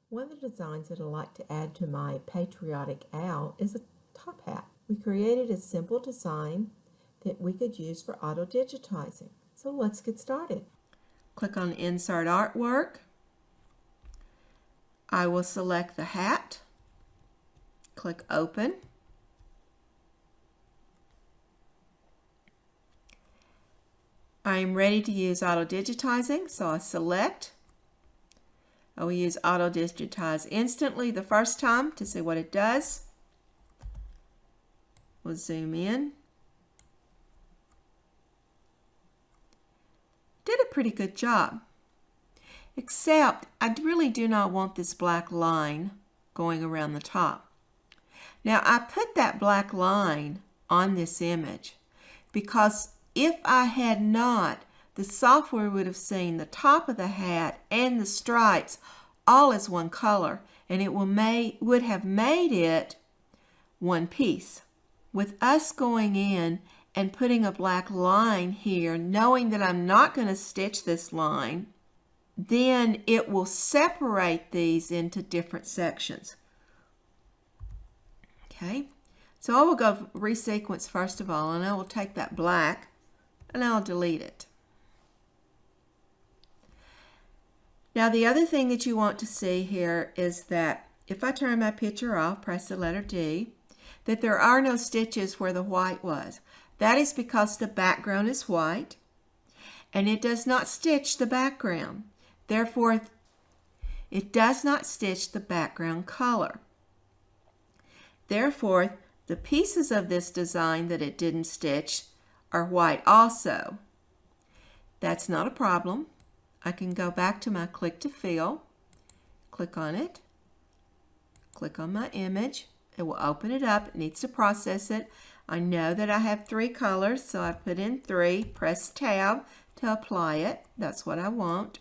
One of the designs that I like to add to my Patriotic Owl is a top hat. We created a simple design that we could use for auto-digitizing. So let's get started. Click on Insert Artwork. I will select the hat. Click Open. I am ready to use auto-digitizing, so I select. I will use auto-digitize instantly the first time to see what it does. We'll zoom in. Did a pretty good job. Except I really do not want this black line going around the top. Now I put that black line on this image because if I had not, the software would have seen the top of the hat and the stripes all as one color, and it would have made it one piece. With us going in and putting a black line here, knowing that I'm not going to stitch this line, then it will separate these into different sections. Okay, so I will go resequence first of all, and I will take that black and I'll delete it. Now the other thing that you want to see here is that if I turn my picture off, press the letter D, that there are no stitches where the white was. That is because the background is white and it does not stitch the background. Therefore, it does not stitch the background color. Therefore, the pieces of this design that it didn't stitch are white also. That's not a problem. I can go back to my click to fill, click on it, click on my image. It will open it up. It needs to process it. I know that I have 3 colors, so I put in 3, press tab to apply it. That's what I want.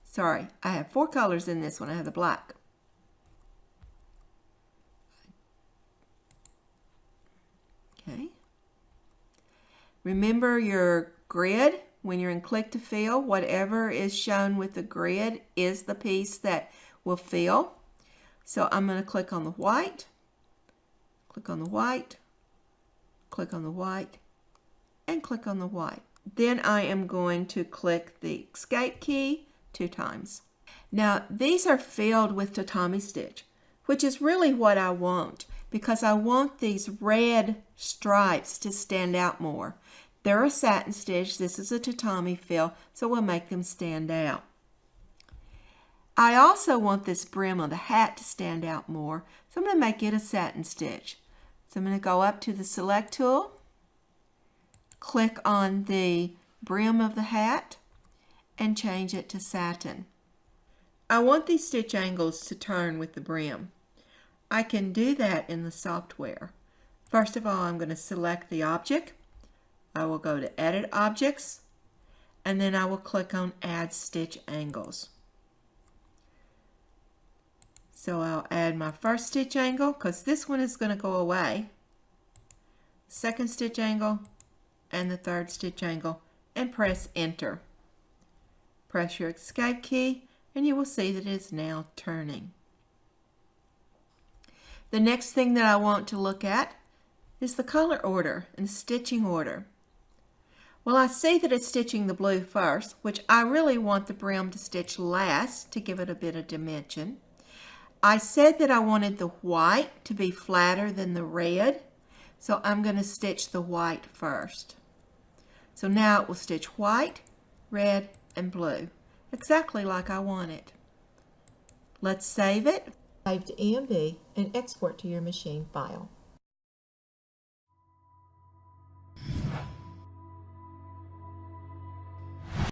Sorry, I have 4 colors in this one. I have the black. Okay. Remember your grid. When you're in click to fill, whatever is shown with the grid is the piece that will fill. So I'm going to click on the white, click on the white, click on the white, and click on the white. Then I am going to click the escape key 2 times. Now these are filled with tatami stitch, which is really what I want because I want these red stripes to stand out more. They're a satin stitch. This is a tatami fill, so we'll make them stand out. I also want this brim of the hat to stand out more, so I'm going to make it a satin stitch. So I'm going to go up to the select tool, click on the brim of the hat, and change it to satin. I want these stitch angles to turn with the brim. I can do that in the software. First of all, I'm going to select the object. I will go to Edit Objects, and then I will click on Add Stitch Angles. So I'll add my first stitch angle, because this one is going to go away, second stitch angle, and the third stitch angle, and press Enter. Press your Escape key, and you will see that it is now turning. The next thing that I want to look at is the color order and stitching order. Well, I see that it's stitching the blue first, which I really want the brim to stitch last to give it a bit of dimension. I said that I wanted the white to be flatter than the red, so I'm going to stitch the white first. So now it will stitch white, red, and blue, exactly like I want it. Let's save it. Save to EMB and export to your machine file.